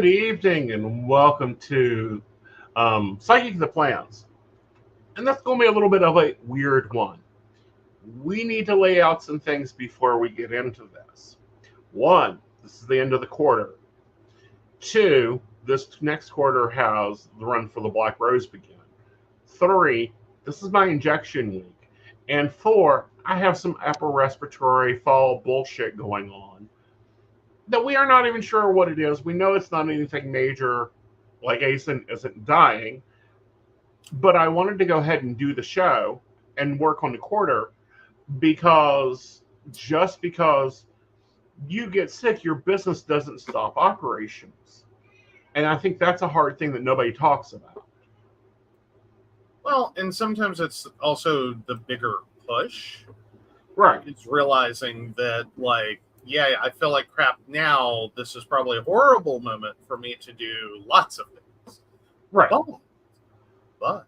Good evening and welcome to Psychic the Plans. And that's going to be a little bit of a weird one. We need to lay out some things before we get into this. One, this is the end of the quarter. Two, this next quarter has the run for the Black Rose begin. Three, this is my injection week. And four, I have some upper respiratory fall bullshit going on that we are not even sure what it is. We know it's not anything major, like Aeson isn't dying, but I wanted to go ahead and do the show and work on the quarter because just because you get sick, your business doesn't stop operations. And I think that's a hard thing that nobody talks about. Well, and sometimes it's also the bigger push. Right. It's realizing that, like, yeah, I feel like crap now. This is probably a horrible moment for me to do lots of things. Right. But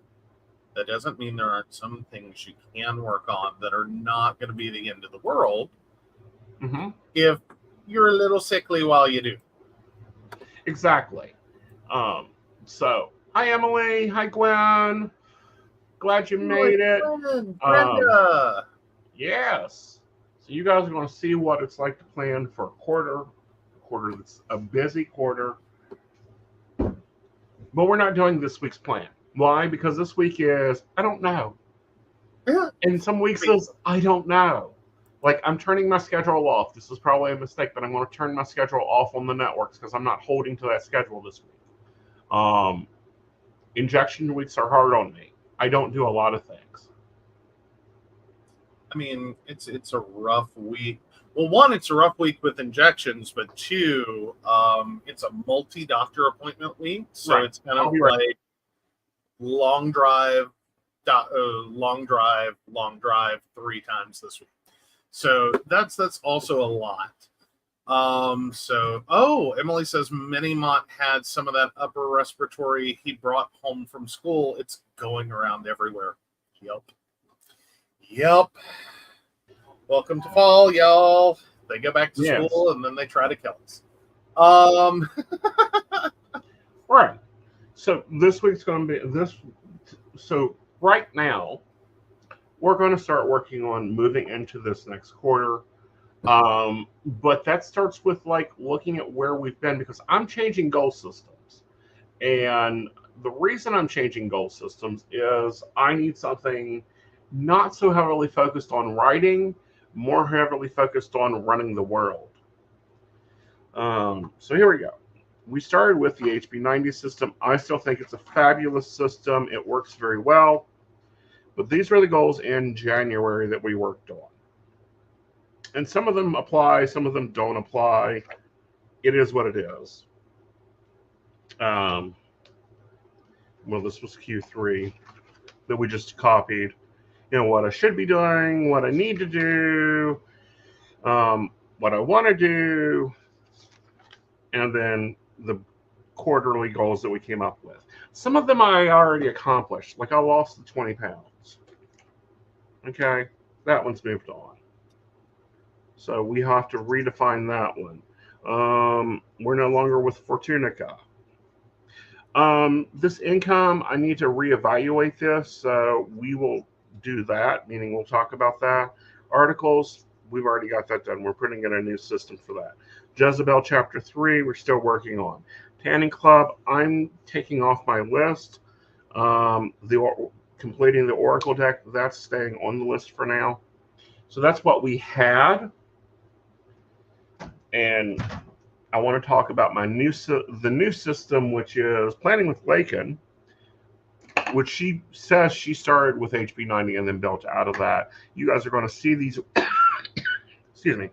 that doesn't mean there aren't some things you can work on that are not going to be the end of the world if you're a little sickly while you do. Exactly. So, hi, Emily. Hi, Gwen. Glad you made it. Brenda. Yes. So you guys are going to see what it's like to plan for a quarter that's a busy quarter. But we're not doing this week's plan. Why? Because this week is, I don't know. Yeah. And some weeks is, I don't know. Like, I'm turning my schedule off. This is probably a mistake, but I'm going to turn my schedule off on the networks because I'm not holding to that schedule this week. Injection weeks are hard on me. I don't do a lot of things. I mean, it's a rough week. Well, one, it's a rough week with injections, but two, it's a multi-doctor appointment week, so It's kind of like long drive, 3 times this week. So that's also a lot. Emily says Minimont had some of that upper respiratory he brought home from school. It's going around everywhere. Yep. Welcome to fall, y'all. They go back to school and then they try to kill us. Right. So this week's going to be this. So right now, we're going to start working on moving into this next quarter. But that starts with like looking at where we've been because I'm changing goal systems. And the reason I'm changing goal systems is I need something not so heavily focused on writing, more heavily focused on running the world. So here we go. We started with the HB90 system. I still think it's a fabulous system. It works very well. But these were the goals in January that we worked on. And some of them apply, some of them don't apply. It is what it is. Well, this was Q3 that we just copied. You know, what I should be doing, what I need to do, what I want to do, and then the quarterly goals that we came up with. Some of them I already accomplished, like I lost the 20 pounds. Okay, that one's moved on. So we have to redefine that one. We're no longer with Fortunica. This income, I need to reevaluate this. So we will do that, meaning we'll talk about that. Articles, we've already got that done. We're putting in a new system for that. Jezebel Chapter 3, we're still working on. Tanning Club, I'm taking off my list. Completing the Oracle deck, that's staying on the list for now. So that's what we had. And I want to talk about the new system, which is Planning with Lakin, which she says she started with HB90 and then built out of that. You guys are going to see these, see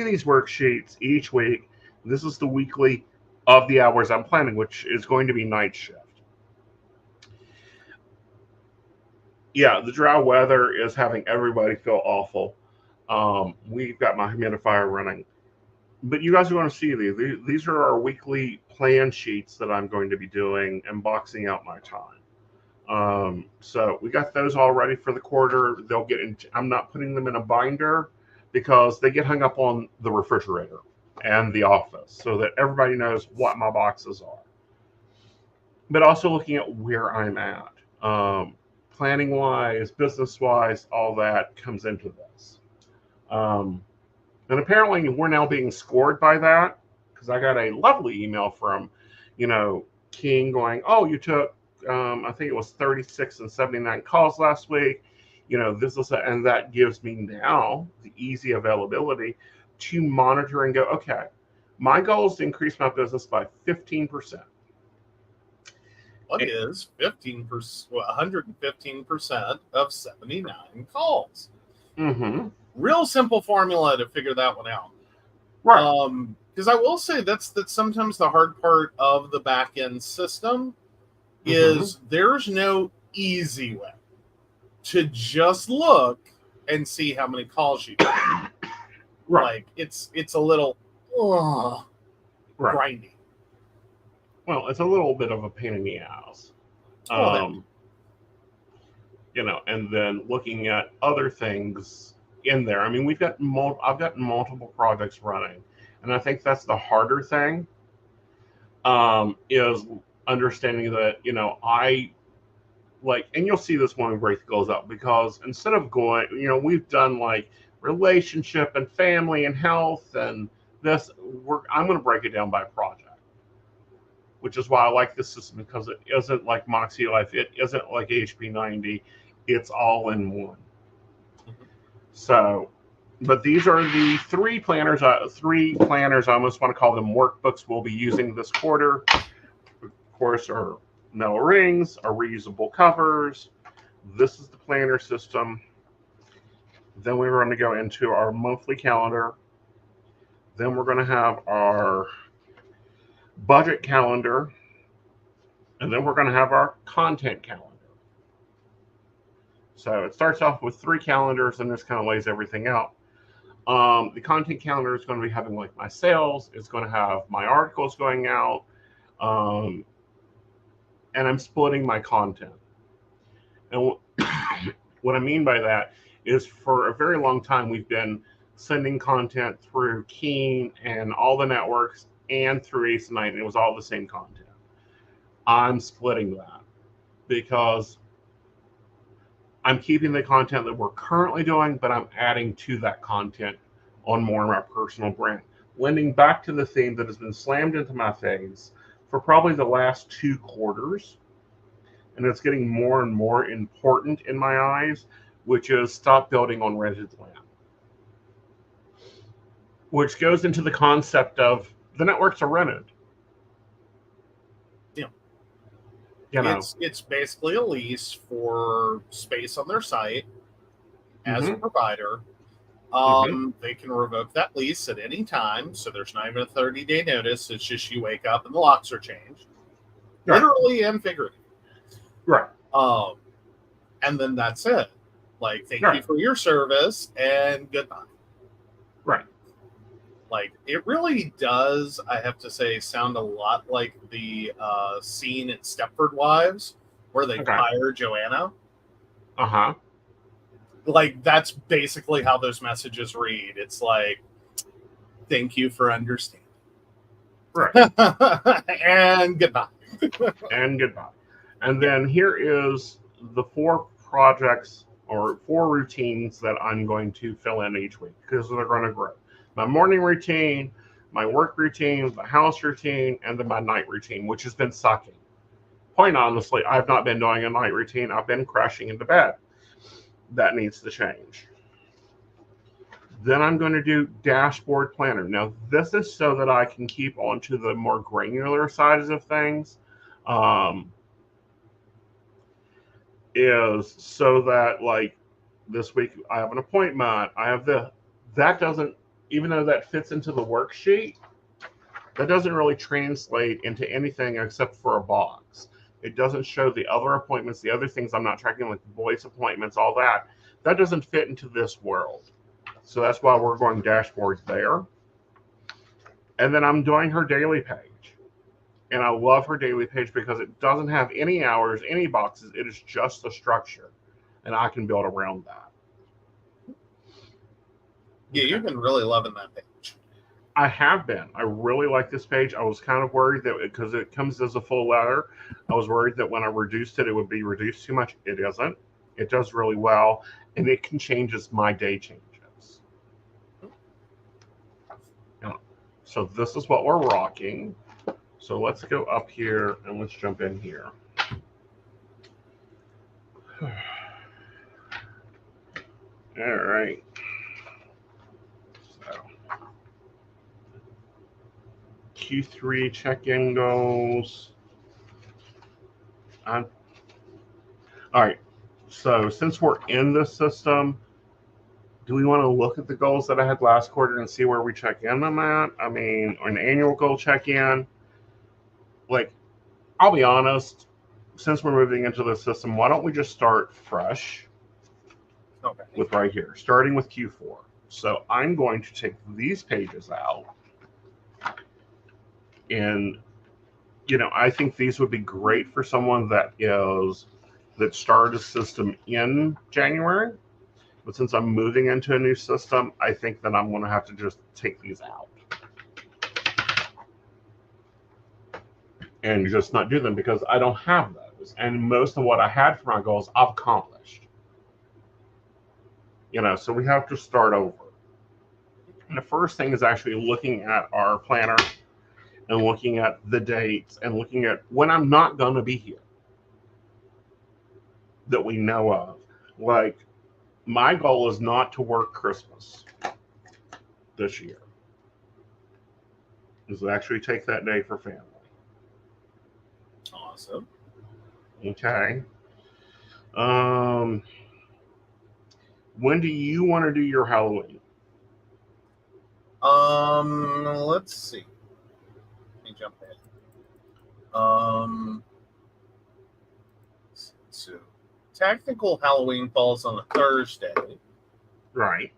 these worksheets each week. This is the weekly of the hours I'm planning, which is going to be night shift. Yeah, the dry weather is having everybody feel awful. We've got my humidifier running. But you guys are going to see these. These are our weekly plan sheets that I'm going to be doing and boxing out my time. So we got those all ready for the quarter. I'm not putting them in a binder because they get hung up on the refrigerator. and the office so that everybody knows what my boxes are. But also looking at where I'm at. Planning wise, business wise, all that comes into this. And apparently we're now being scored by that because I got a lovely email from, King going, oh, you took, I think it was 36 and 79 calls last week. This is, and that gives me now the easy availability to monitor and go, okay, my goal is to increase my business by 15%. What is 15%? 115% of 79 calls. Mm-hmm. Real simple formula to figure that one out. Right. Because I will say that's sometimes the hard part of the back end system is there's no easy way to just look and see how many calls you do. Right. Like it's a little grindy. Well, it's a little bit of a pain in the ass. And then looking at other things in there. I mean, I've got multiple projects running, and I think that's the harder thing. Is understanding that I like, and you'll see this when Wraith goes up, because instead of going, we've done like relationship and family and health and this. I'm going to break it down by project. Which is why I like this system, because it isn't like Moxie Life. It isn't like HP 90. It's all in one. So, but these are the three planners. I almost want to call them workbooks we'll be using this quarter. Of course, our metal rings, our reusable covers. This is the planner system. Then we're going to go into our monthly calendar. Then we're going to have our budget calendar, and then we're going to have our content calendar. So it starts off with 3 calendars, and this kind of lays everything out. The content calendar is going to be having like my sales. It's going to have my articles going out, and I'm splitting my content. And what I mean by that is, for a very long time, we've been sending content through Keen and all the networks and through Aeson Knight, and it was all the same content. I'm splitting that because I'm keeping the content that we're currently doing, but I'm adding to that content on more of my personal brand, lending back to the theme that has been slammed into my face for probably the last 2 quarters, and it's getting more and more important in my eyes, which is stop building on rented land. Which goes into the concept of the networks are rented. Yeah. It's basically a lease for space on their site as a provider. They can revoke that lease at any time, so there's not even a 30-day notice. It's just you wake up and the locks are changed, literally and figuratively. Right. And then that's it. Like, thank you for your service and goodbye. Right. Like, it really does, I have to say, sound a lot like the scene in Stepford Wives where they fire Joanna. Like, that's basically how those messages read. It's like, thank you for understanding. Right. And goodbye. And goodbye. And then here is the 4 projects or 4 routines that I'm going to fill in each week, because they're going to grow. My morning routine, my work routine, the house routine, and then my night routine, which has been sucking. Quite honestly, I've not been doing a night routine. I've been crashing into bed. That needs to change. Then I'm going to do dashboard planner. Now, this is so that I can keep on to the more granular sides of things. Is so that, like, this week I have an appointment. I have that doesn't, even though that fits into the worksheet, that doesn't really translate into anything except for a box. It doesn't show the other appointments, the other things I'm not tracking, like voice appointments, all that. That doesn't fit into this world. So that's why we're going dashboard there. And then I'm doing her daily page. And I love her daily page because it doesn't have any hours, any boxes. It is just the structure. And I can build around that. Yeah, you've been really loving that page. I have been. I really like this page. I was kind of worried that because it comes as a full letter, I was worried that when I reduced it, it would be reduced too much. It isn't. It does really well, and it can change as my day changes. So this is what we're rocking. So let's go up here and let's jump in here. All right. So Q3 check-in goals. All right. So since we're in this system, do we want to look at the goals that I had last quarter and see where we check in them at? I mean, an annual goal check-in. Like, I'll be honest, since we're moving into the system, why don't we just start fresh? Okay. With right here, starting with Q4. So I'm going to take these pages out. And, I think these would be great for someone that started a system in January. But since I'm moving into a new system, I think that I'm going to have to just take these out. And just not do them because I don't have those. And most of what I had for my goals, I've accomplished. So we have to start over. And the first thing is actually looking at our planner and looking at the dates and looking at when I'm not going to be here that we know of. Like, my goal is not to work Christmas this year. Is to actually take that day for family. Awesome. Okay. When do you want to do your Halloween? Let's see. Let me jump in. So technical Halloween falls on a Thursday. Right.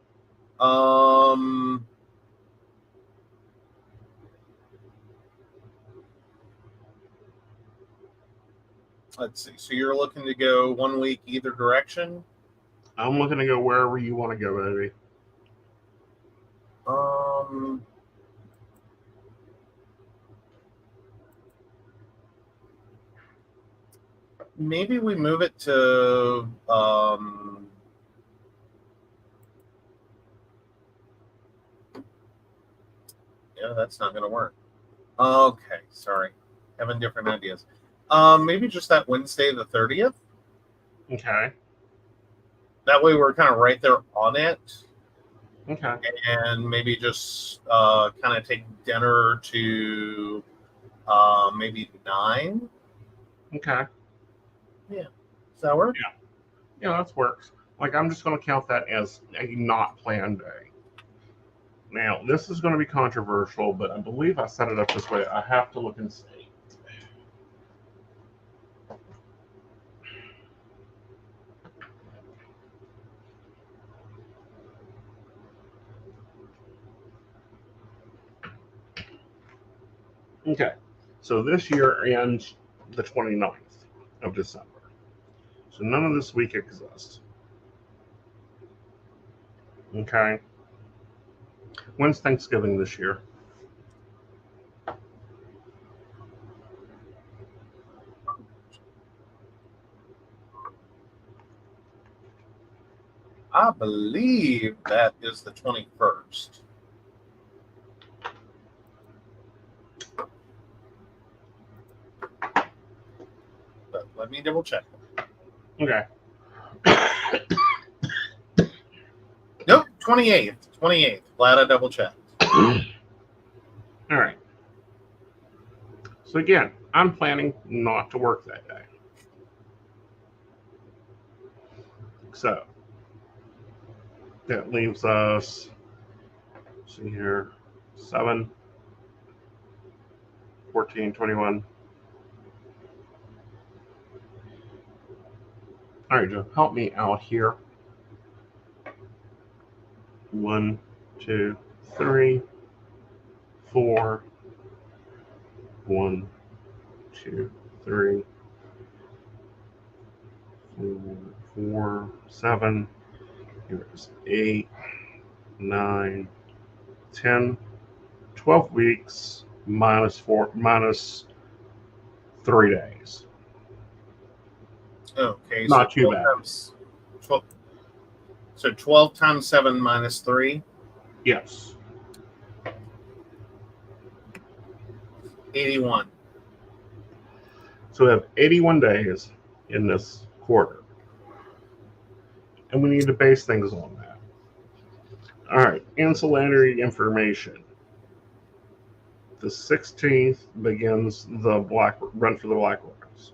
Let's see. So you're looking to go 1 week either direction? I'm looking to go wherever you want to go, baby. Maybe we move it to yeah, that's not going to work. Okay, sorry. Having different ideas. Maybe just that Wednesday the 30th. Okay. That way we're kind of right there on it. Okay. And maybe just kind of take dinner to maybe 9. Okay. Yeah. Does that work? Yeah, that works. Like, I'm just going to count that as a not planned day. Now, this is going to be controversial, but I believe I set it up this way. I have to look and see. Okay, so this year ends the 29th of December. So none of this week exists. Okay. When's Thanksgiving this year? I believe that is the 21st. But let me double check. Okay. Nope, 28th. 28th. Glad I double checked. All right. So again, I'm planning not to work that day. So that leaves us, see here, 7, 14, 21. All right, Joe, help me out here. 1, 2, 3, 4. 1, 2, 3, 4, 7. Here's 8, 9, 10, 12 weeks minus 3 days. Okay, not so too bad. 12, so 12 times 7 minus 3? Yes. 81. So we have 81 days in this quarter. And we need to base things on that. All right, ancillary information. The 16th begins the run for the Black Rose.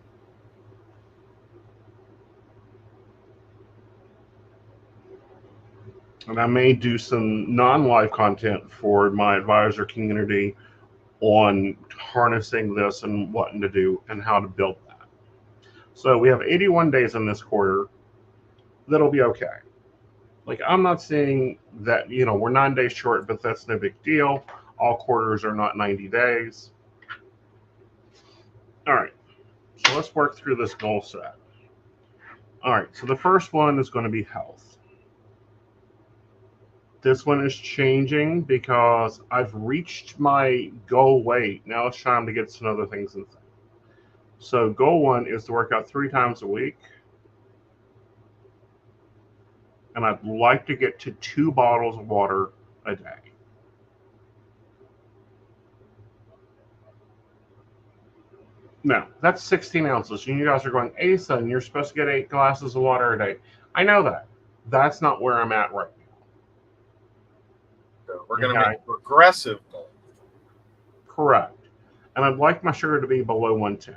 And I may do some non-live content for my advisor community on harnessing this and what to do and how to build that. So we have 81 days in this quarter. That'll be okay. Like, I'm not saying that, we're 9 days short, but that's no big deal. All quarters are not 90 days. All right, so let's work through this goal set. All right, so the first one is going to be health. This one is changing because I've reached my goal weight. Now it's time to get some other things in there. So goal 1 is to work out 3 times a week. And I'd like to get to 2 bottles of water a day. Now, that's 16 ounces. And you guys are going, Aeson, you're supposed to get 8 glasses of water a day. I know that. That's not where I'm at right now. So we're going to make a progressive goal. Correct. And I'd like my sugar to be below 110.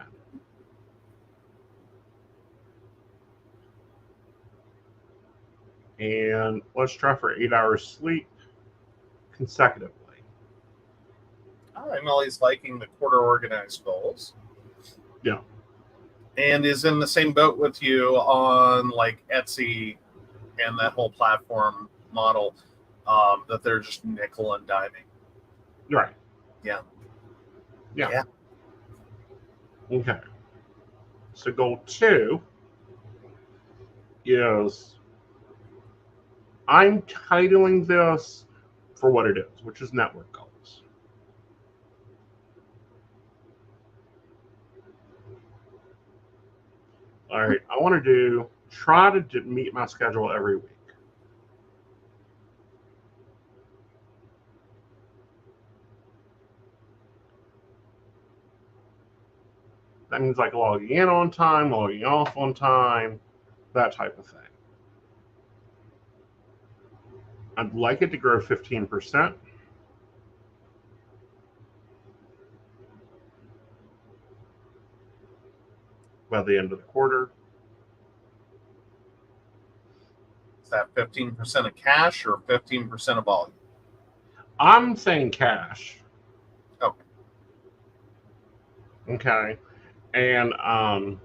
And let's try for 8 hours sleep consecutively. I'm always liking the quarter organized goals. Yeah. And is in the same boat with you on like Etsy and that whole platform model, that they're just nickel and diming. Right. Yeah. Okay. So goal 2 is I'm titling this for what it is, which is network goals. All right. I want to try to meet my schedule every week. That means like logging in on time, logging off on time, that type of thing. I'd like it to grow 15% by the end of the quarter. Is that 15% of cash or 15% of volume? I'm saying cash. Okay. Okay. And I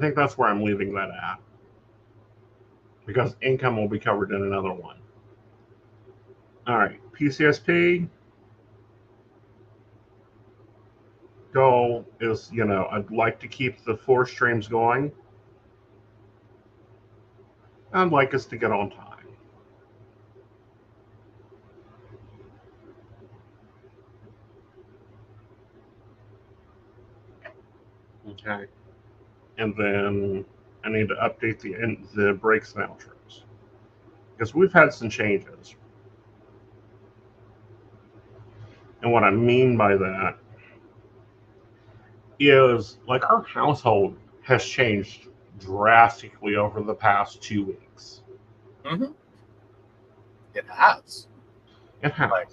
think that's where I'm leaving that at. Because income will be covered in another one. All right. PCSP goal is, I'd like to keep the 4 streams going. I'd like us to get on time. Okay. And then I need to update the breaks and outros. Because we've had some changes. And what I mean by that is like our household has changed drastically over the past 2 weeks. Mm-hmm. It has. It has. Like,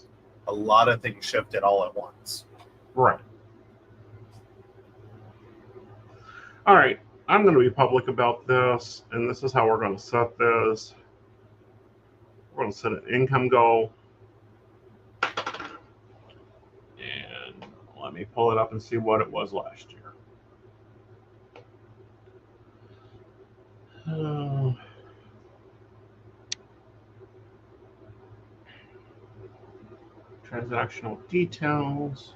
a lot of things shifted all at once. Right. All right. I'm going to be public about this, and this is how we're going to set this. We're going to set an income goal. And let me pull it up and see what it was last year. Transactional details.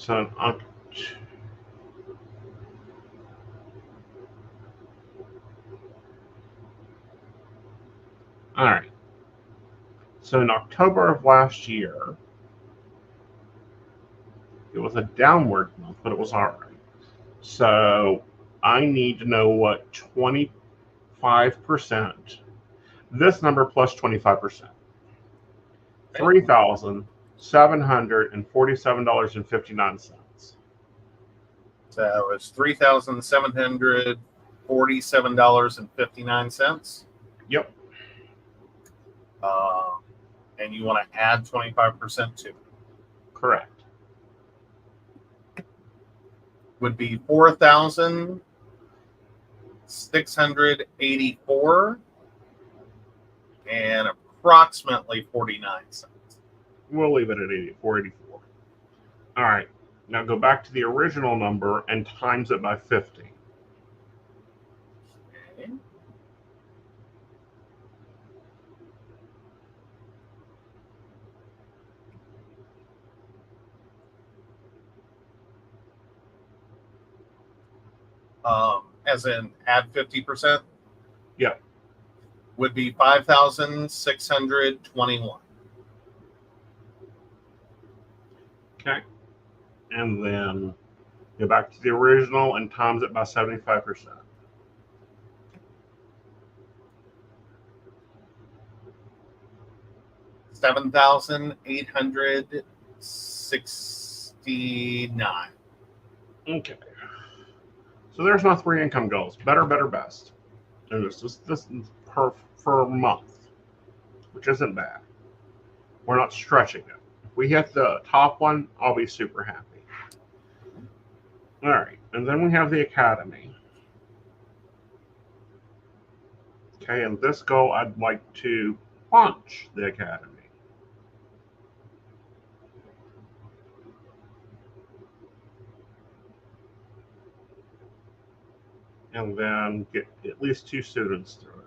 So, all right. So in October of last year, it was a downward month, but it was all right. So I need to know what 25%, this number plus 25%, $3,747.59. So it's $3,747.59. Yep. And you want to add 25% to it. Correct. Would be 4,684 and approximately 49 cents. We'll leave it at 484. All right. Now go back to the original number and times it by 50. Okay. As in add 50%? Yeah. Would be 5,621. Okay. And then go back to the original and times it by 75%. $7,869. Okay. So there's my 3 income goals. Better, better, best. And this is per month, which isn't bad. We're not stretching it. If we hit the top one, I'll be super happy. All right. And then we have the academy. Okay. And this goal, I'd like to launch the academy. And then get at least 2 students through it.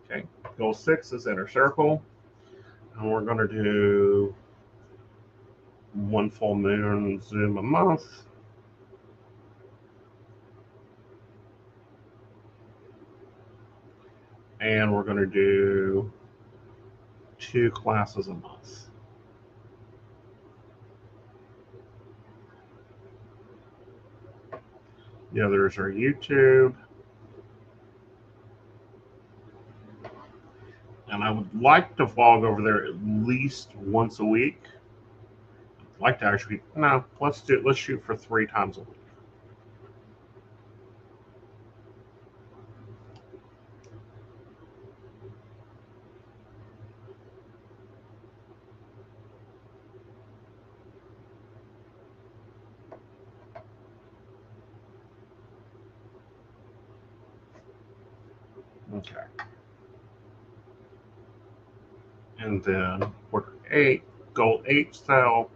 Okay, goal 6 is inner circle. And we're going to do 1 full moon Zoom a month. And we're going to do 2 classes a month. The others are YouTube. And I would like to vlog over there at least once a week. I'd like to actually, no, let's shoot for 3 times a week. Okay. And then quarter 8, goal 8 style.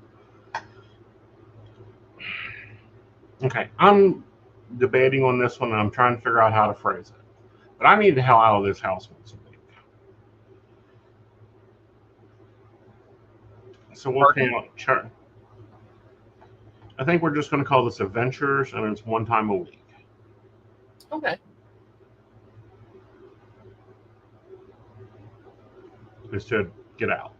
Okay, I'm debating on this one and I'm trying to figure out how to phrase it. But I need the hell out of this house once a week. So we'll chart. I think we're just going to call this adventures and it's 1 time a week. Okay. Is to get out.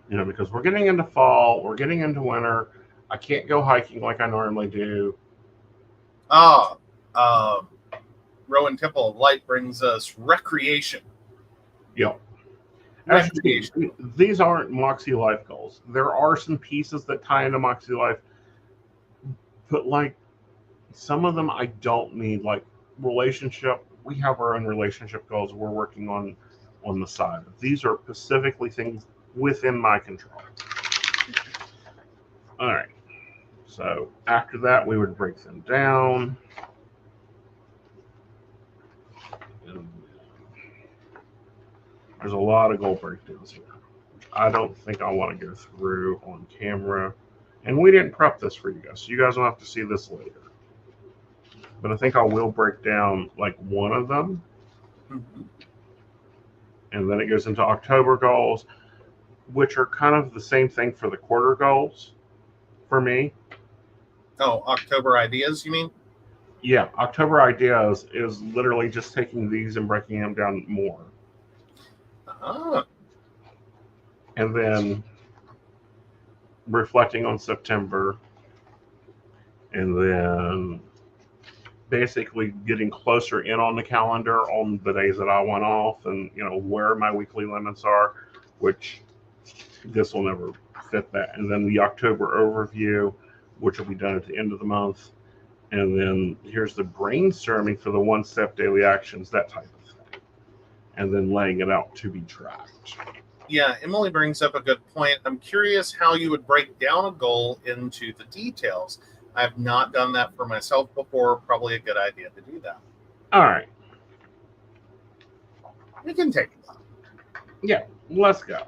You know, because we're getting into fall, we're getting into winter. I can't go hiking like I normally do. Rowan Temple of Light brings us recreation. Yep. Actually, these aren't Moxie Life goals. There are some pieces that tie into Moxie Life, but like some of them I don't need. Like relationship, we have our own relationship goals we're working on the side. These are specifically things within my control. All right. So after that, we would break them down. And there's a lot of goal breakdowns here. I don't think I want to go through on camera. And we didn't prep this for you guys, so you guys will have to see this later. But I think I will break down like one of them. Mm-hmm. And then it goes into October goals, which are kind of the same thing for the quarter goals for me. Oh, October ideas, you mean? Yeah, October ideas is literally just taking these and breaking them down more. And then reflecting on September. And then basically getting closer in on the calendar on the days that I went off and, where my weekly limits are, which this will never fit that. And then the October overview, which will be done at the end of the month. And then here's the brainstorming for the one-step daily actions, that type of thing. And then laying it out to be tracked. Yeah, Emily brings up a good point. I'm curious how you would break down a goal into the details. I have not done that for myself before. Probably a good idea to do that. All right. We can take it. Yeah, let's go.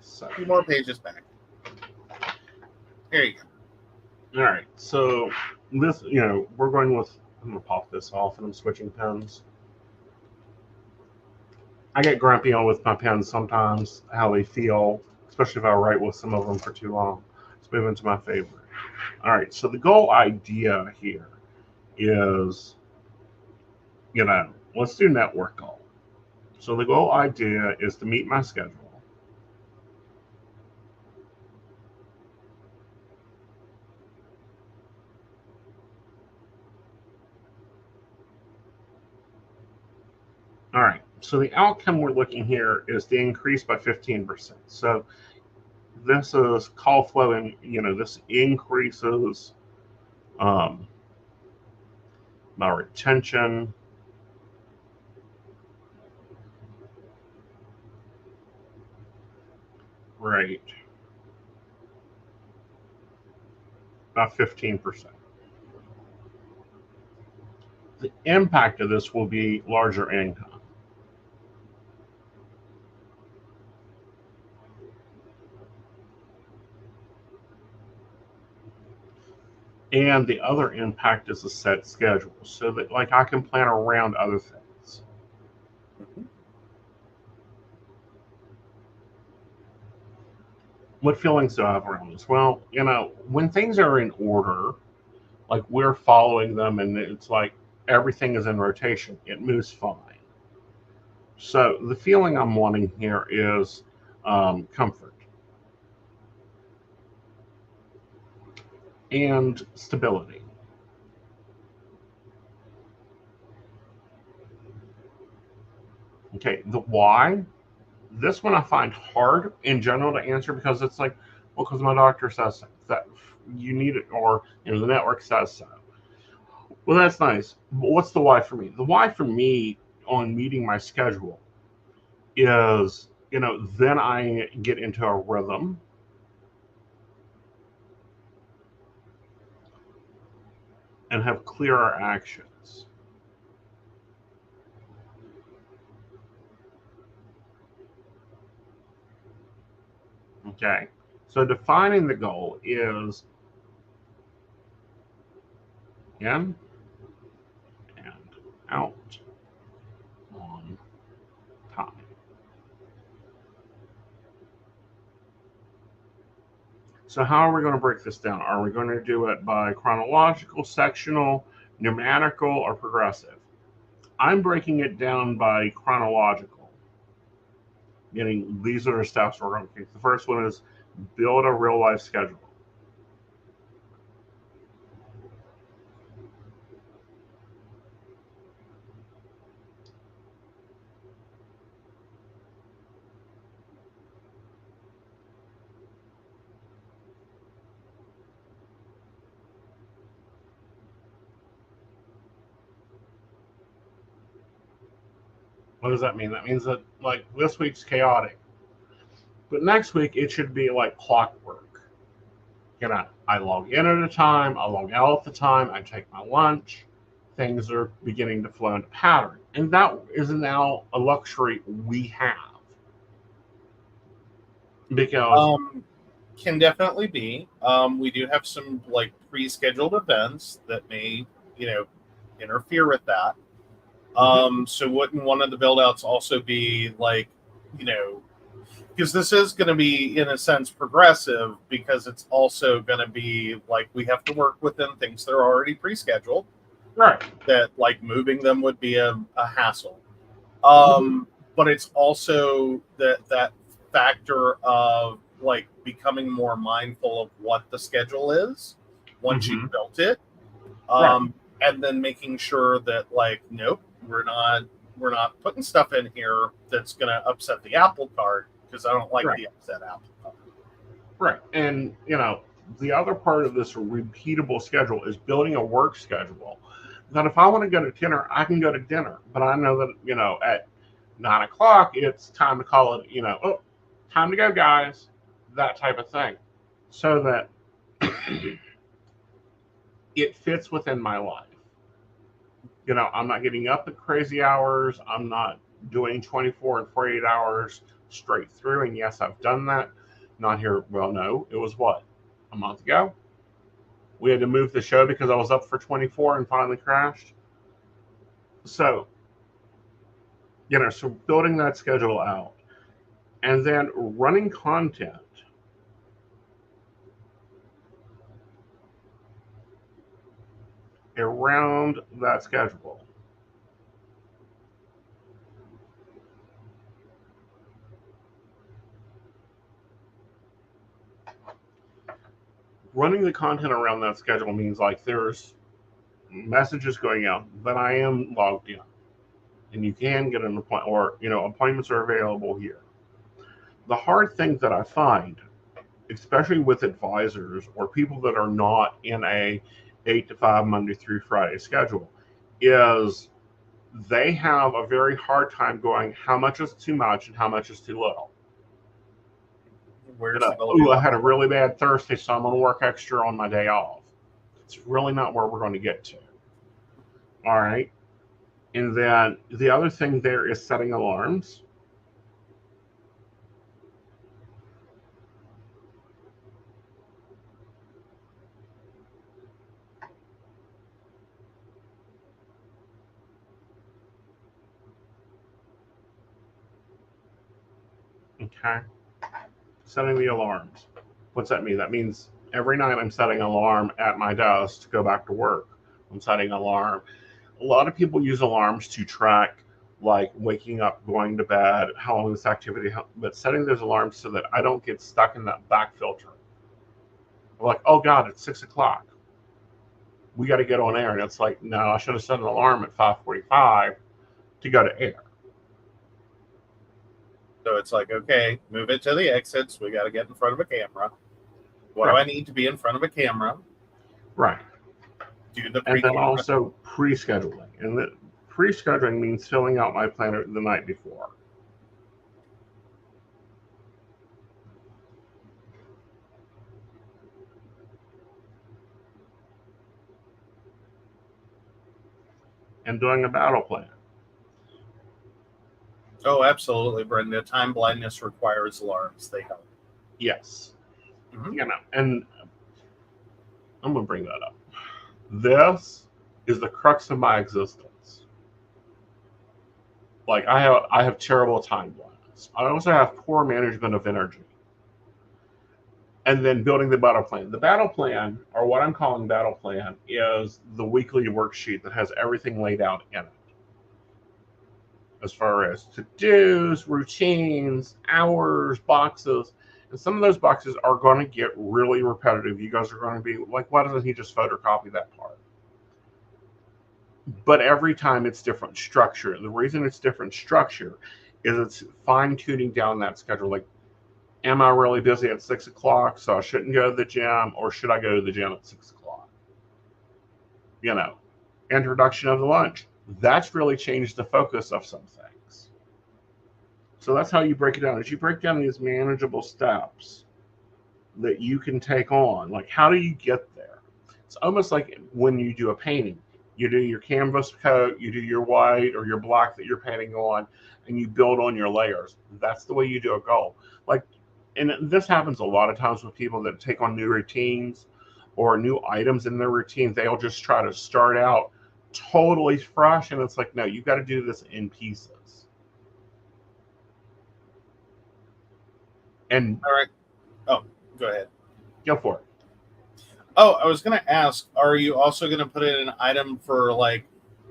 So, a few more pages back. Here you go. All right. So this, we're going with, I'm going to pop this off and I'm switching pens. I get grumpy on with my pens sometimes, how they feel, especially if I write with some of them for too long. Let's move into my favorite. All right, so the goal idea here is, let's do network goal. So the goal idea is to meet my schedule. All right, so the outcome we're looking here is to increase by 15%. So this is call flow, and this increases my retention, rate by 15%. The impact of this will be larger income. And the other impact is a set schedule, so that I can plan around other things. What feelings do I have around this? Well, when things are in order, we're following them and it's like everything is in rotation, it moves fine. So the feeling I'm wanting here is comfort and stability. Okay, the why, this one I find hard in general to answer because it's because my doctor says that you need it, or the network says so. Well, that's nice, but what's the why for me? The why for me on meeting my schedule is, then I get into a rhythm. And have clearer actions. Okay, so defining the goal is in and out on time. So how are we going to break this down? Are we going to do it by chronological, sectional, numerical, or progressive? I'm breaking it down by chronological. Meaning these are the steps we're going to take. The first one is build a real life schedule. What does that mean? That means that this week's chaotic, but next week it should be like clockwork. I log in at a time, I log out at the time, I take my lunch. Things are beginning to flow into pattern, and that is now a luxury we have because can definitely be. We do have some like pre-scheduled events that may, interfere with that. So wouldn't one of the build outs also be like, because this is going to be in a sense progressive, because it's also going to be like we have to work within things that are already pre-scheduled, right? That like moving them would be a hassle. But it's also that factor of like becoming more mindful of what the schedule is once you've built it, and then making sure that like, nope, we're not putting stuff in here that's going to upset the apple cart, because I don't like the upset apple cart. Right. And the other part of this repeatable schedule is building a work schedule that if I want to go to dinner, I can go to dinner, but I know that at 9 o'clock it's time to call it, oh, time to go, guys, that type of thing, so that it fits within my life. I'm not getting up at crazy hours. I'm not doing 24 and 48 hours straight through. And yes, I've done that. Not here. Well, no, it was what, a month ago? We had to move the show because I was up for 24 and finally crashed. So, so building that schedule out and then running content around that schedule. Running the content around that schedule means like there's messages going out that I am logged in, and you can get an appointment, or appointments are available here. The hard thing that I find, especially with advisors or people that are not in a 8 to 5 Monday through Friday schedule, is they have a very hard time going, how much is too much and how much is too little. I had a really bad Thursday, so I'm going to work extra on my day off. It's really not where we're going to get to. All right. And then the other thing there is setting alarms. Okay. Setting the alarms. What's that mean? That means every night I'm setting an alarm at my desk to go back to work. I'm setting an alarm. A lot of people use alarms to track like waking up, going to bed, how long this activity, but setting those alarms so that I don't get stuck in that back filter. Like, oh God, it's 6 o'clock. We got to get on air. And it's like, no, I should have set an alarm at 5:45 to go to air. So it's like, okay, move it to the exits. We got to get in front of a camera. What do I need to be in front of a camera? Right. And then also pre-scheduling. And the pre-scheduling means filling out my planner the night before. And doing a battle plan. Oh, absolutely, Brenda. Time blindness requires alarms. They help. Yes. And I'm going to bring that up. This is the crux of my existence. Like, I have terrible time blindness. I also have poor management of energy. And then building the battle plan. The battle plan, or what I'm calling battle plan, is the weekly worksheet that has everything laid out in it. As far as to-dos, routines, hours, boxes. And some of those boxes are going to get really repetitive. You guys are going to be like, why doesn't he just photocopy that part? But every time it's different structure. The reason it's different structure is it's fine-tuning down that schedule. Like, am I really busy at 6 o'clock, so I shouldn't go to the gym, or should I go to the gym at 6 o'clock? Introduction of the lunch. That's really changed the focus of some things. So that's how you break it down. As you break down these manageable steps that you can take on, like, how do you get there? It's almost like when you do a painting. You do your canvas coat, you do your white or your black that you're painting on, and you build on your layers. That's the way you do a goal. Like, and this happens a lot of times with people that take on new routines or new items in their routine. They'll just try to start out totally fresh, and it's like, no, you got to do this in pieces. And all right. Oh, go ahead. Go for it. Oh, I was going to ask, are you also going to put in an item for like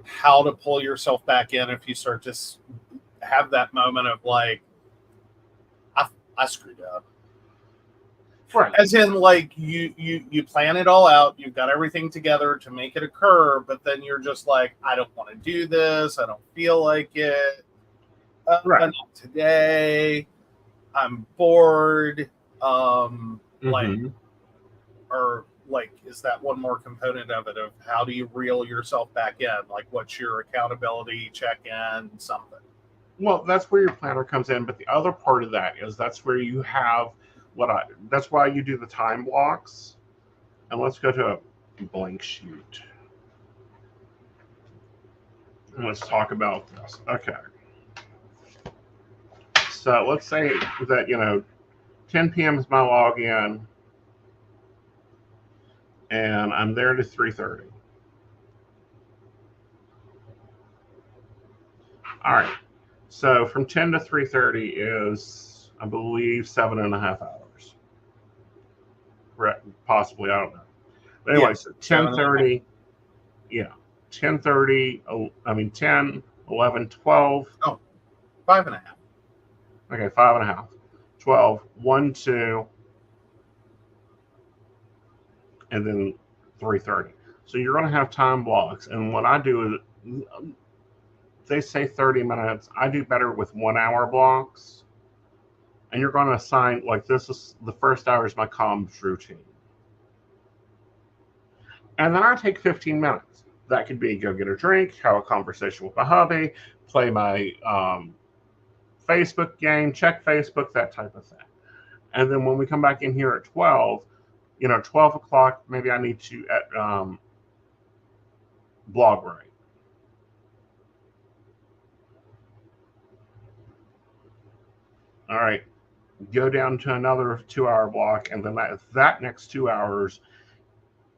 how to pull yourself back in if you start to have that moment of like, I screwed up? Right. As in, like, you plan it all out, you've got everything together to make it occur, but then you're just like, I don't want to do this, I don't feel like it, right. Not today, I'm bored, like, or like, is that one more component of it, of how do you reel yourself back in? Like, what's your accountability check-in, something? Well, that's where your planner comes in, but the other part of that is that's where you have that's why you do the time blocks. And let's go to a blank sheet. And let's talk about this. Okay. So let's say that, 10 p.m. is my login, and I'm there to 3:30. All right. So from 10 to 3:30 is, I believe, 7.5 hours. Correct? Possibly, I don't know. But anyway, so 10:30, 10:30, 10, 11, 12. Oh, 5.5. Okay, 5.5. 12, 1, 2, and then 3:30. So you're going to have time blocks. And what I do is, they say 30 minutes. I do better with 1 hour blocks. And you're going to assign, like, this is the first hour is my comms routine. And then I take 15 minutes. That could be go get a drink, have a conversation with my hubby, play my Facebook game, check Facebook, that type of thing. And then when we come back in here at 12, 12 o'clock, maybe I need to blog write. All right, go down to another 2-hour block, and then that next 2 hours.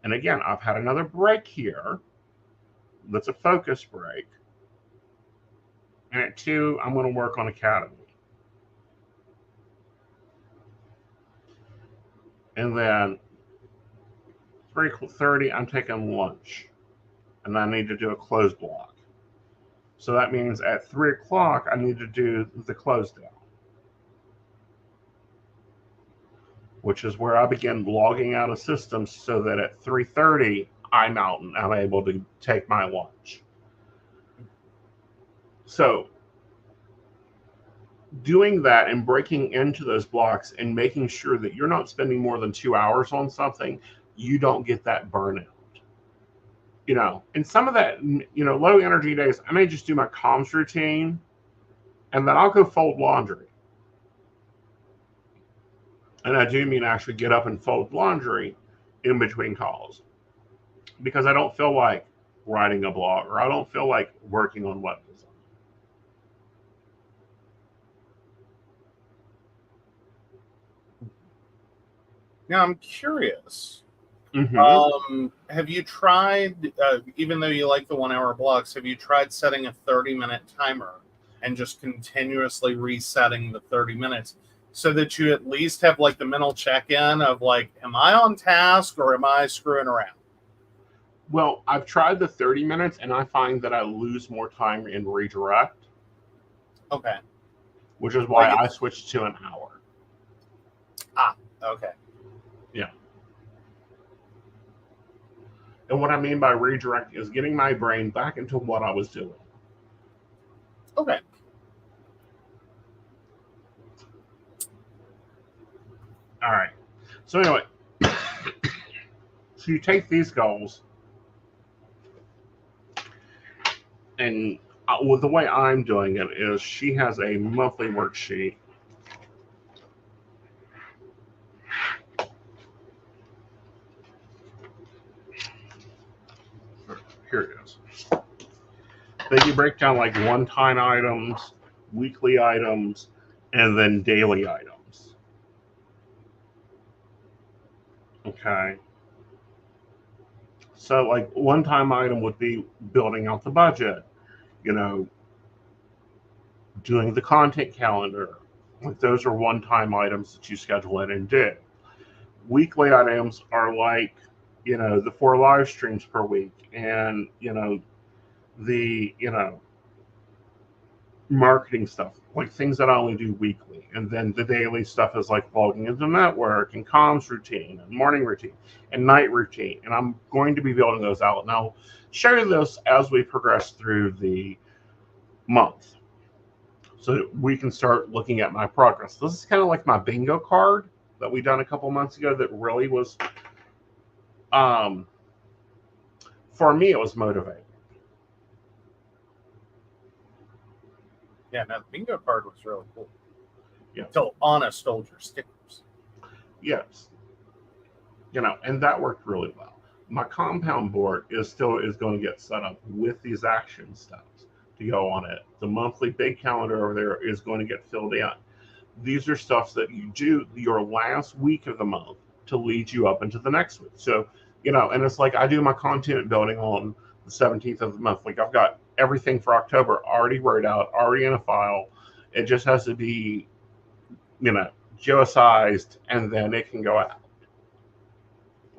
And again, I've had another break here. That's a focus break. And at 2, I'm going to work on Academy. And then 3:30, I'm taking lunch. And I need to do a close block. So that means at 3 o'clock, I need to do the close down, which is where I begin logging out of systems so that at 3:30, I'm out and I'm able to take my lunch. So doing that and breaking into those blocks and making sure that you're not spending more than 2 hours on something, you don't get that burnout. And some of that, low energy days, I may just do my comms routine and then I'll go fold laundry. And I do mean actually get up and fold laundry in between calls, because I don't feel like writing a blog or I don't feel like working on web design. Now I'm curious. Mm-hmm. Have you tried, even though you like the 1 hour blocks, have you tried setting a 30-minute timer and just continuously resetting the 30 minutes so that you at least have like the mental check-in of like, am I on task or am I screwing around? Well, I've tried the 30 minutes and I find that I lose more time in redirect. Okay. Which is why I switched to an hour. Ah, okay. Yeah. And what I mean by redirect is getting my brain back into what I was doing. Okay. All right. So anyway, so you take these goals, and with the way I'm doing it is she has a monthly worksheet. Here it is. That you break down like one-time items, weekly items, and then daily items. Okay. So, like, one-time item would be building out the budget, you know, doing the content calendar. Like, those are one-time items that you schedule in and do. Weekly items are like, the 4 live streams per week, and, the, marketing stuff, like things that I only do weekly. And then the daily stuff is like logging into the network and comms routine and morning routine and night routine. And I'm going to be building those out. And I'll share those as we progress through the month so that we can start looking at my progress. This is kind of like my bingo card that we done a couple months ago that really was, for me, it was motivating. Yeah, now the bingo card was really cool. Yeah. Until Anna stole your stickers. Yes. And that worked really well. My compound board is going to get set up with these action steps to go on it. The monthly big calendar over there is going to get filled in. These are stuff that you do your last week of the month to lead you up into the next week. So, and it's like I do my content building on the 17th of the month. Like I've got everything for October already wrote out, already in a file. It just has to be, geosized, and then it can go out.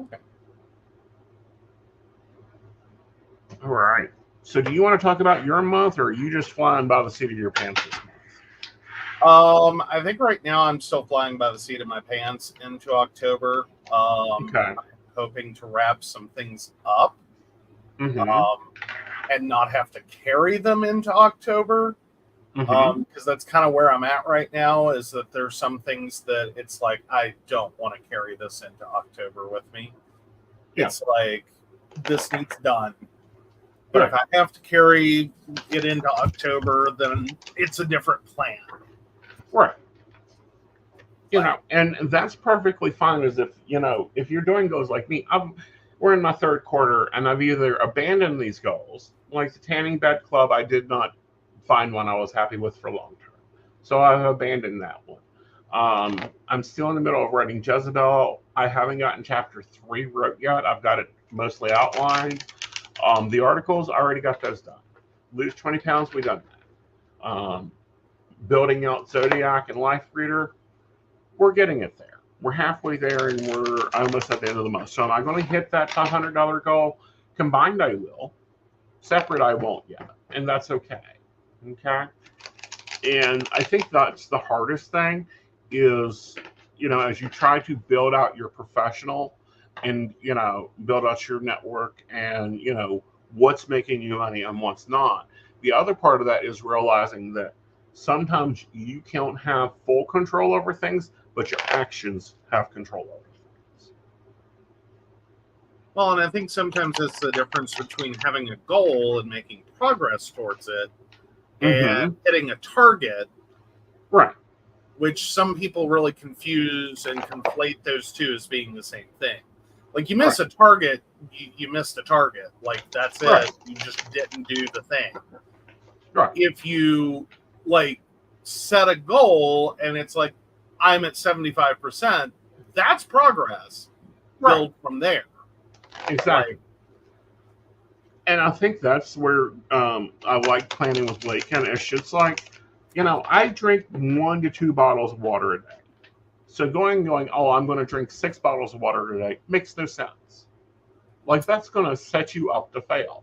Okay. All right. So do you want to talk about your month, or are you just flying by the seat of your pants this month? I think right now I'm still flying by the seat of my pants into October. Okay. I'm hoping to wrap some things up. Mm-hmm. And not have to carry them into October. Mm-hmm. Because that's kind of where I'm at right now, is that there's some things that it's like, I don't want to carry this into October with me. Yeah. It's like, this needs done. But right. If I have to carry it into October, then it's a different plan. Right. And that's perfectly fine. As if you're doing goals like me, we're in my third quarter, and I've either abandoned these goals, like the tanning bed club. I did not find one I was happy with for long term, so I've abandoned that one. I'm still in the middle of writing Jezebel. I haven't gotten chapter 3 wrote yet. I've got it mostly outlined. The articles, I already got those done. Lose 20 pounds, we done that. Building out Zodiac and Life Reader, we're getting it there. We're halfway there, and we're almost at the end of the month. So am I going to hit that $500 goal? Combined, I will. Separate, I won't yet. And that's okay. Okay? And I think that's the hardest thing is, as you try to build out your professional and, build out your network and, what's making you money and what's not. The other part of that is realizing that sometimes you can't have full control over things, but your actions have control over things. Well, and I think sometimes it's the difference between having a goal and making progress towards it and hitting a target. Right. Which some people really confuse and conflate those two as being the same thing. Like you miss a target, you missed a target. Like that's it. You just didn't do the thing. Right. If you set a goal and it's like, I'm at 75%, that's progress. Right. Build from there. Exactly. And I think that's where I like planning with Blake. And it's just like, I drink 1 to 2 bottles of water a day. So going, I'm going to drink 6 bottles of water a day makes no sense. Like, that's going to set you up to fail.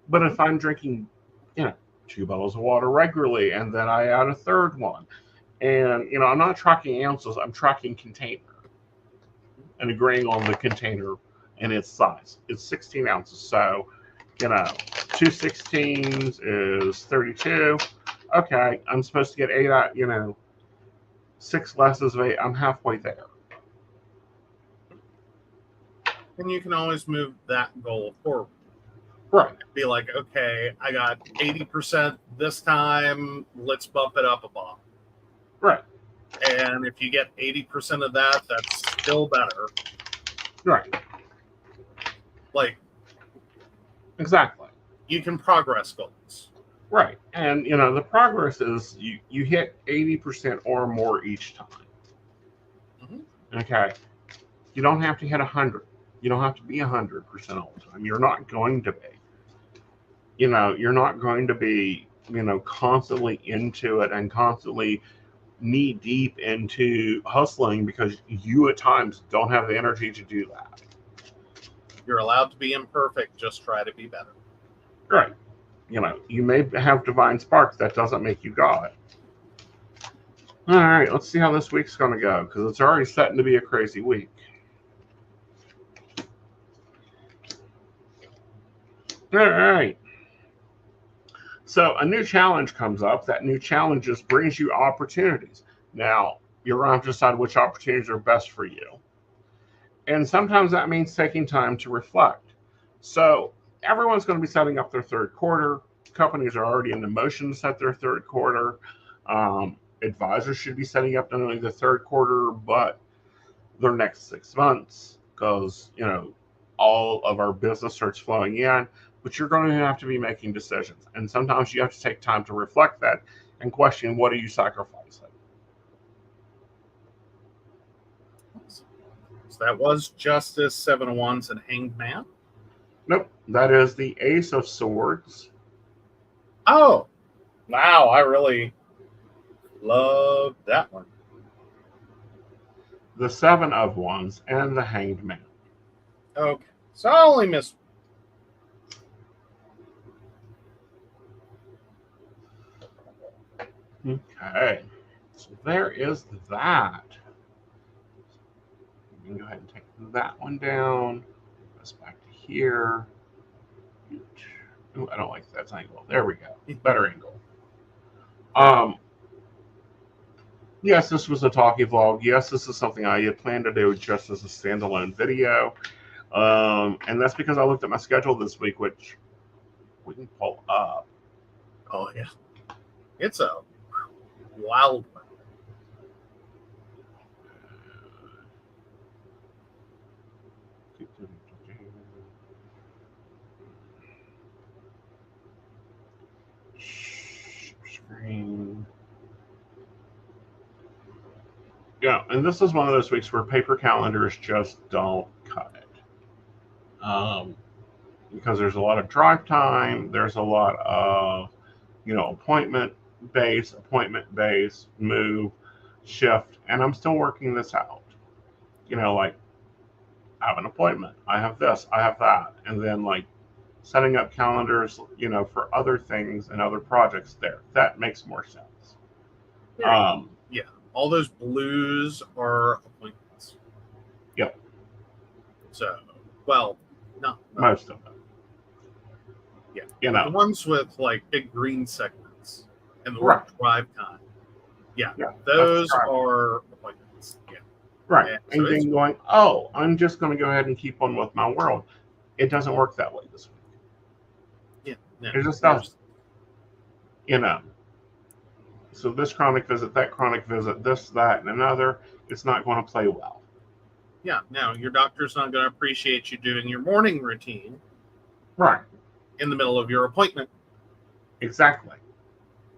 But if I'm drinking, 2 bottles of water regularly, and then I add a third one, and, I'm not tracking ounces, I'm tracking container and agreeing on the container and its size. It's 16 ounces. So, 2 16s is 32. Okay, I'm supposed to get 8 out, 6 glasses of 8. I'm halfway there. And you can always move that goal forward. Right. Be like, okay, I got 80% this time. Let's bump it up a bottle. Right. And if you get 80% of that, that's still better. Right. Exactly. You can progress goals. Right. And, the progress is you hit 80% or more each time. Mm-hmm. Okay. You don't have to hit 100. You don't have to be 100% all the time. You're not going to be. You're not going to be, constantly into it and constantly knee deep into hustling because you at times don't have the energy to do that. You're allowed to be imperfect. Just try to be better. Right. You may have divine sparks. That doesn't make you God. All right, let's see how this week's going to go because it's already setting to be a crazy week. All right. So a new challenge comes up. That new challenge just brings you opportunities. Now, you're going to have to decide which opportunities are best for you. And sometimes that means taking time to reflect. So everyone's going to be setting up their third quarter. Companies are already in the motion to set their third quarter. Advisors should be setting up not only the third quarter, but their next 6 months because, all of our business starts flowing in. But you're going to have to be making decisions. And sometimes you have to take time to reflect that and question, what are you sacrificing? So that was Justice, Seven of Wands, and Hanged Man? Nope. That is the Ace of Swords. Oh, wow. I really love that one. The Seven of Wands and the Hanged Man. Okay. So I only missed. Okay, so there is that. We can go ahead and take that one down. This back to here. Ooh, I don't like that angle. There we go. Better angle. Yes, this was a talkie vlog. Yes, this is something I had planned to do just as a standalone video. And that's because I looked at my schedule this week, which we can pull up. Oh, yeah. It's a wild one. Screen. Yeah, and this is one of those weeks where paper calendars just don't cut it. Because there's a lot of drive time, there's a lot of, appointment base, move, shift, and I'm still working this out. Like, I have an appointment, I have this, I have that, and then like setting up calendars, for other things and other projects there. That makes more sense. Yeah. All those blues are appointments. Yep. So, well, not most of them. Yeah. The ones with like big green segments and the word drive time. Yeah. Those are appointments. Yeah. Right. And then going, I'm just going to go ahead and keep on with my world. It doesn't work that way this week. Yeah. It just doesn't. So this chronic visit, that chronic visit, this, that, and another, it's not going to play well. Yeah. Now, your doctor's not going to appreciate you doing your morning routine. Right. In the middle of your appointment. Exactly.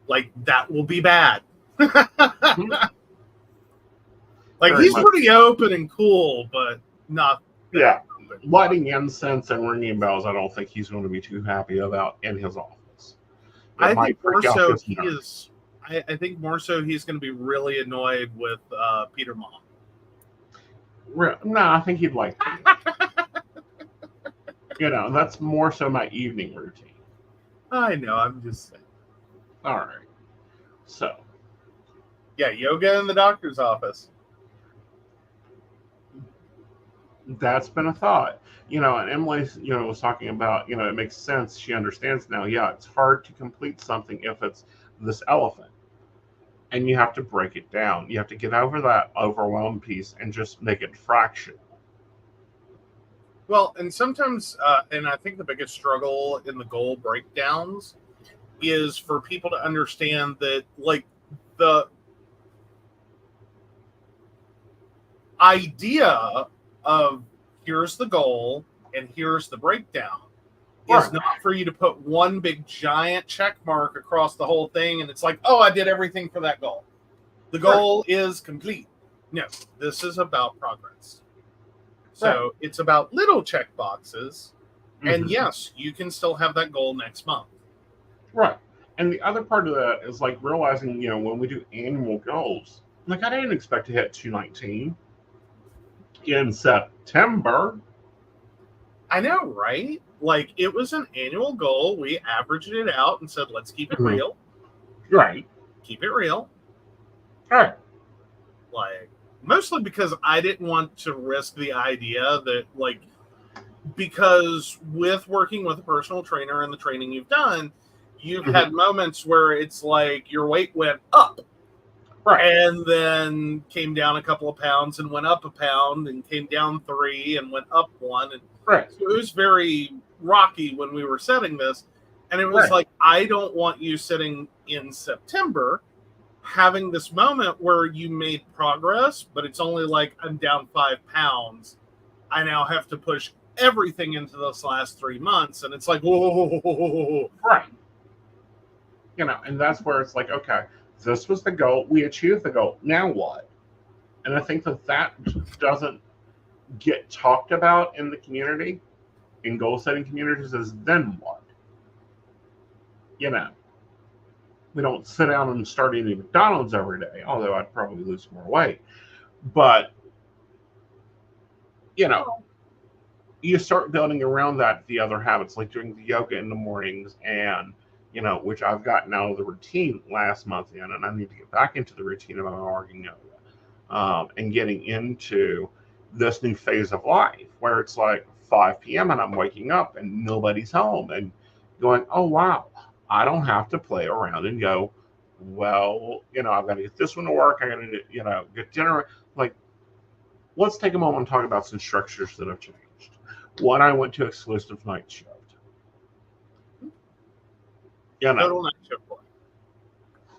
Like, that will be bad. Mm-hmm. Like, he's pretty open and cool, but not. Yeah. Lighting incense and ringing bells, I don't think he's going to be too happy about in his office. I think more so he is. I think more so he's going to be really annoyed with Peter Mom. No, I think he'd like that. That's more so my evening routine. I know. I'm just saying. All right. So. Yeah, yoga in the doctor's office. That's been a thought. And Emily, was talking about, it makes sense. She understands now. Yeah, it's hard to complete something if it's this elephant. And you have to break it down. You have to get over that overwhelmed piece and just make it fractional. Well, and sometimes, and I think the biggest struggle in the goal breakdowns is for people to understand that, like, the idea of here's the goal and here's the breakdown is not for you to put one big giant check mark across the whole thing and it's like, oh, I did everything for that goal. The goal is complete. No, this is about progress. So it's about little check boxes. And yes, you can still have that goal next month. Right. And the other part of that is like realizing, when we do annual goals, like I didn't expect to hit 219 in September. I know, right? Like it was an annual goal. We averaged it out and said, let's keep it real. Right. Keep it real. Right. Like, mostly because I didn't want to risk the idea that, like, because with working with a personal trainer and the training you've done, you've had moments where it's like your weight went up. Right. And then came down a couple of pounds and went up a pound and came down 3 and went up 1. And right. So it was very rocky when we were setting this. And it was like, I don't want you sitting in September having this moment where you made progress, but it's only like I'm down 5 pounds. I now have to push everything into those last 3 months. And it's like, whoa. Right. And that's where it's like, okay, this was the goal. We achieved the goal. Now what? And I think that doesn't get talked about in the community, in goal setting communities, is then what? We don't sit down and start eating McDonald's every day, although I'd probably lose more weight. But, you start building around that the other habits, like doing the yoga in the mornings and, which I've gotten out of the routine last month in, and I need to get back into the routine of working yoga and getting into this new phase of life where it's like 5 p.m. and I'm waking up and nobody's home and going, oh, wow, I don't have to play around and go, well, I've got to get this one to work. I got to, get dinner. Like, let's take a moment and talk about some structures that have changed. One, I went to exclusive night shift. Total night shift.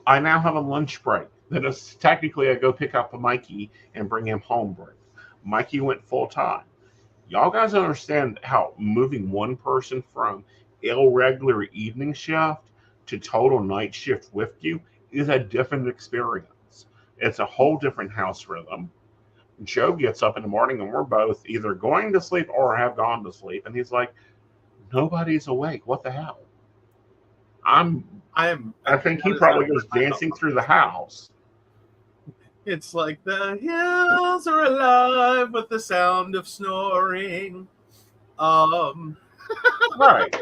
I now have a lunch break that is technically I go pick up a Mikey and bring him home break. Mikey went full time. Y'all guys understand how moving one person from irregular evening shift to total night shift with you is a different experience. It's a whole different house rhythm. Joe gets up in the morning and we're both either going to sleep or have gone to sleep. And he's like, nobody's awake. What the hell? I think he probably goes dancing through the house. It's like the hills are alive with the sound of snoring. Right.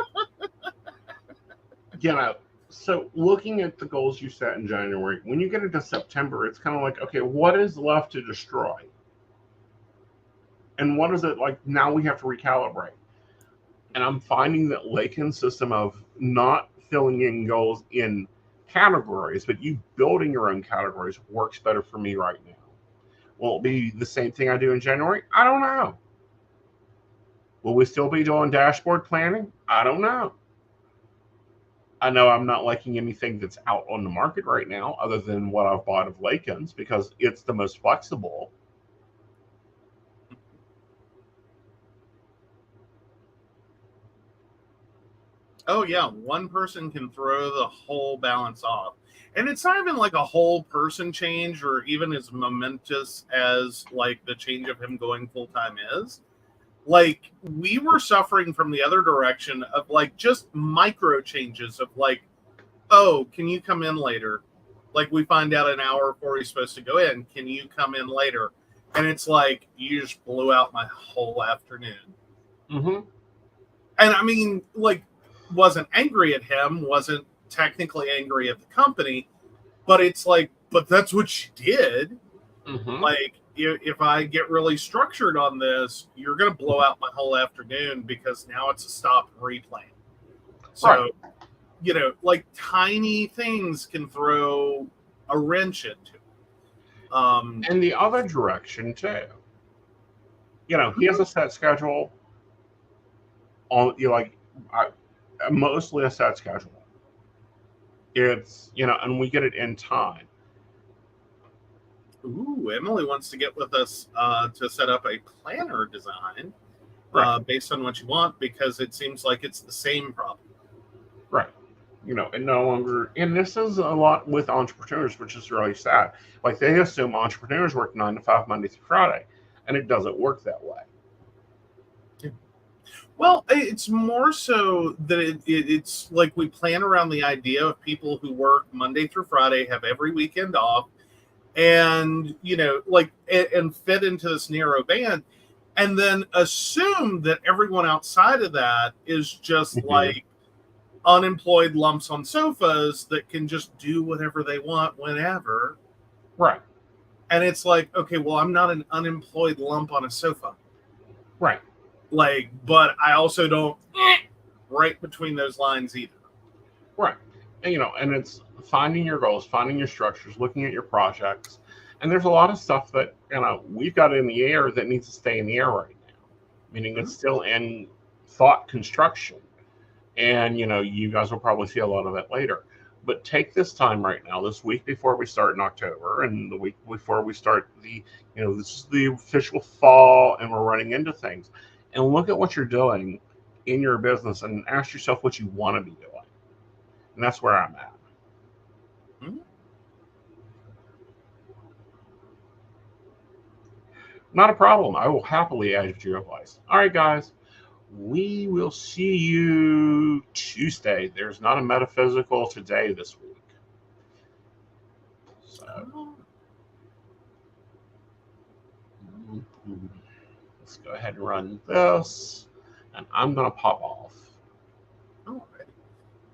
So looking at the goals you set in January, when you get into September, it's kind of like, okay, what is left to destroy? And what is it like now we have to recalibrate? And I'm finding that Lakin's system of not filling in goals in categories, but you building your own categories works better for me right now. Will it be the same thing I do in January? I don't know. Will we still be doing dashboard planning? I don't know. I know I'm not liking anything that's out on the market right now other than what I've bought of Lakin's because it's the most flexible. Oh, yeah. One person can throw the whole balance off. And it's not even like a whole person change or even as momentous as like the change of him going full time is. Like we were suffering from the other direction of like just micro changes of like, oh, can you come in later? Like we find out an hour before he's supposed to go in. Can you come in later? And it's like, you just blew out my whole afternoon. Mm-hmm. And I mean, like, wasn't angry at him, wasn't technically angry at the company, but it's like, but that's what she did. Mm-hmm. Like, if I get really structured on this, you're going to blow out my whole afternoon because now it's a stop replaying. So, right. Like tiny things can throw a wrench into it. And the other direction too. He has a set schedule. Mostly a set schedule. It's and we get it in time. Ooh, Emily wants to get with us to set up a planner design based on what you want because it seems like it's the same problem. Right. And no longer, and this is a lot with entrepreneurs, which is really sad. Like they assume entrepreneurs work 9 to 5 Monday through Friday, and it doesn't work that way. Well, it's more so that it's like we plan around the idea of people who work Monday through Friday, have every weekend off, and, you know, like, and fit into this narrow band, and then assume that everyone outside of that is just like unemployed lumps on sofas that can just do whatever they want whenever. Right. And it's like, okay, well, I'm not an unemployed lump on a sofa. Right. Like, but I also don't right between those lines either. Right. And, you know, and it's finding your goals, finding your structures, looking at your projects. And there's a lot of stuff that, you know, we've got in the air that needs to stay in the air right now, meaning it's still in thought construction. And, you know, you guys will probably see a lot of it later. But take this time right now, this week before we start in October, and the week before we start the, you know, this is the official fall and we're running into things. And look at what you're doing in your business and ask yourself what you want to be doing. And that's where I'm at. Not a problem. I will happily add your advice. All right, guys. We will see you Tuesday. There's not a metaphysical today this week. So let's go ahead and run this. And I'm going to pop off. All right.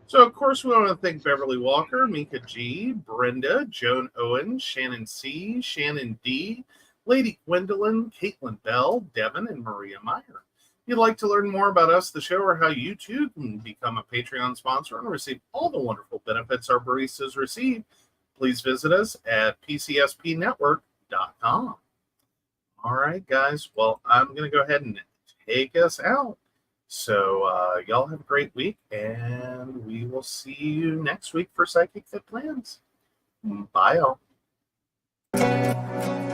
So, of course, we want to thank Beverly Walker, Mika G, Brenda, Joan Owen, Shannon C, Shannon D, Lady Gwendolyn, Caitlin Bell, Devin, and Maria Meyer. If you'd like to learn more about us, the show, or how you too can become a Patreon sponsor and receive all the wonderful benefits our baristas receive, please visit us at PCSPnetwork.com. All right, guys. Well, I'm going to go ahead and take us out. So y'all have a great week, and we will see you next week for Psychic Fit Plans. Bye, y'all.